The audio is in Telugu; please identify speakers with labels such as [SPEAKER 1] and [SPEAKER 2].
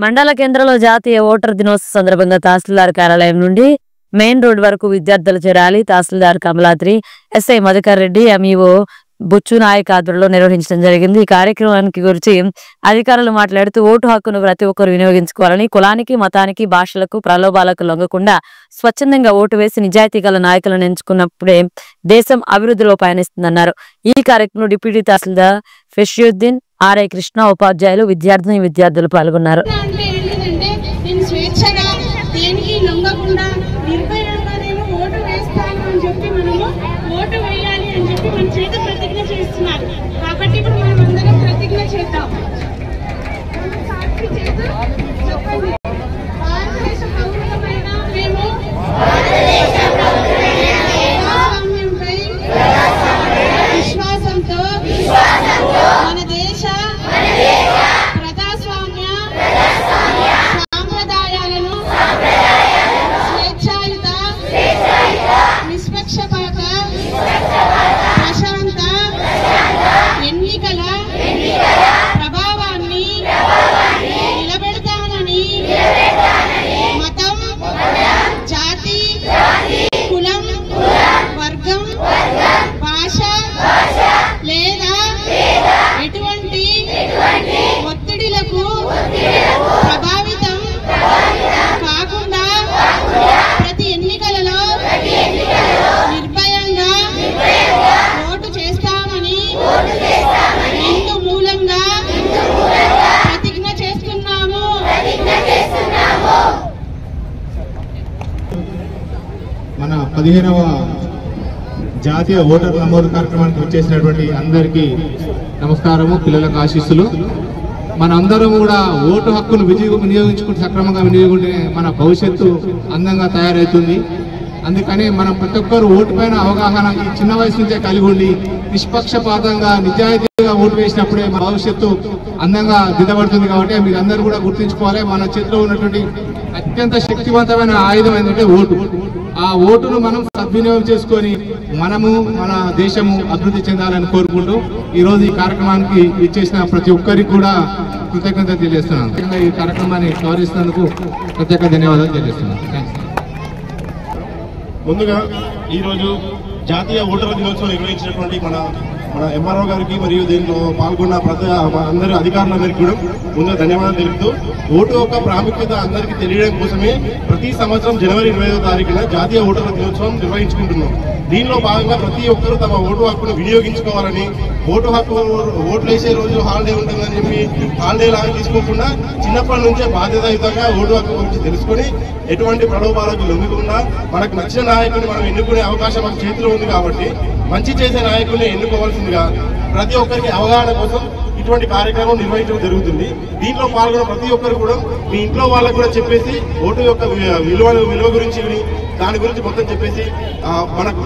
[SPEAKER 1] మండల కేంద్రంలో జాతీయ ఓటర్ దినోత్సవ సందర్భంగా తహసీల్దార్ కార్యాలయం నుండి మెయిన్ రోడ్ వరకు విద్యార్థుల చేరాలి తహసీల్దార్ Kamaladri, SI Madhukar Reddy, MEO Butch Naik ఆధ్వర్యంలో నిర్వహించడం జరిగింది. ఈ కార్యక్రమానికి గురించి అధికారులు మాట్లాడుతూ ఓటు హక్కును ప్రతి ఒక్కరు వినియోగించుకోవాలని, కులానికి, మతానికి, భాషలకు, ప్రలోభాలకు లొంగకుండా స్వచ్ఛందంగా ఓటు వేసి నిజాయితీ గల నాయకులను ఎంచుకున్నప్పుడే దేశం అభివృద్ధిలో పయనిస్తుందన్నారు. ఈ కార్యక్రమంలో డిప్యూటీ తహసీల్దార్ ఫెషియుద్దీన్, ఆర్ఐ కృష్ణ, ఉపాధ్యాయులు, విద్యార్థులు పాల్గొన్నారు.
[SPEAKER 2] కాబట్టి ఇప్పుడు మనం అందరం ప్రతిజ్ఞ చేద్దాం. భారతదేశ పౌరులమైన మేము ప్రజాస్వామ్యంపై విశ్వాసంతో మన దేశ ప్రజాస్వామ్య సాంప్రదాయాలను స్వేచ్ఛాయుత, నిష్పక్షపాత, ప్రశాంత ఎన్నికల ప్రభావాన్ని నిలబెడతానని మతం, జాతి, కులం, వర్గం, భాష లేదా ఎటువంటి ఒత్తిడిలకు ప్రభావితం కాకుండా ప్రతి ఎన్నికలలో నిర్భయంగా ఓటు చేస్తామని ఇందు మూలంగా ప్రతిజ్ఞ చేస్తున్నాము.
[SPEAKER 3] మన 15వ జాతీయ ఓటర్ నమోదు కార్యక్రమానికి వచ్చేసినటువంటి అందరికీ నమస్కారము, పిల్లలకు ఆశీస్సులు. మనందరం కూడా ఓటు హక్కును వినియోగించుకుంటే, సక్రమంగా వినియోగించుకుంటే మన భవిష్యత్తు అందంగా తయారవుతుంది. అందుకని మనం ప్రతి ఒక్కరు ఓటు పైన అవగాహన ఈ చిన్న వయసు నుంచే కలిగి ఉండి నిష్పక్షపాతంగా, నిజాయితీగా ఓటు వేసినప్పుడే మన భవిష్యత్తు అందంగా దిద్దబడుతుంది. కాబట్టి మీరు అందరూ కూడా గుర్తుంచుకోవాలి, మన చేతిలో ఉన్నటువంటి అత్యంత శక్తివంతమైన ఆయుధం ఏంటంటే ఓటు. ఆ ఓటును మనం సద్వినియోగం చేసుకొని మనము, మన దేశము అభివృద్ధి చెందాలని కోరుకుంటూ ఈరోజు ఈ కార్యక్రమానికి ఇచ్చేసిన ప్రతి ఒక్కరికి కూడా కృతజ్ఞత తెలియజేస్తున్నాను. ఈ కార్యక్రమాన్ని గౌరవిస్తున్నందుకు ప్రత్యేక ధన్యవాదాలు తెలియజేస్తున్నాను.
[SPEAKER 4] ముందుగా ఈరోజు జాతీయ ఓటర్ల దినోత్సవం నిర్వహించినటువంటి మన ఎంఆర్ఓ గారికి మరియు దీంట్లో పాల్గొన్న అందరి అధికారులందరికీ కూడా ముందుగా ధన్యవాదాలు తెలుపుతూ, ఓటు యొక్క ప్రాముఖ్యత అందరికీ తెలియడం కోసమే ప్రతి సంవత్సరం జనవరి 25వ తారీఖున జాతీయ ఓటర్ల దినోత్సవం నిర్వహించుకుంటున్నాం. దీనిలో భాగంగా ప్రతి ఒక్కరూ తమ ఓటు హక్కును వినియోగించుకోవాలని, ఓట్లు వేసే రోజు హాలిడే ఉంటుందని చెప్పి హాలిడే లాగా తీసుకోకుండా చిన్నప్పటి నుంచే బాధ్యతాయుతంగా ఓటు హక్కు గురించి తెలుసుకొని ఎటువంటి ప్రలోభాలకు లొంగకుండా మనకు నచ్చిన నాయకుడిని మనం ఎన్నుకునే అవకాశం మన చేతిలో ఉంది. కాబట్టి మంచి చేసే నాయకుల్ని ఎన్నుకోవాల్సిందిగా ప్రతి ఒక్కరికి అవగాహన కోసం ఇటువంటి కార్యక్రమం నిర్వహించడం జరుగుతుంది. దీంట్లో పాల్గొన్న ప్రతి ఒక్కరు కూడా మీ ఇంట్లో వాళ్ళకు కూడా చెప్పేసి ఓటు యొక్క విలువ గురించి, దాని గురించి మొత్తం చెప్పేసి మనకు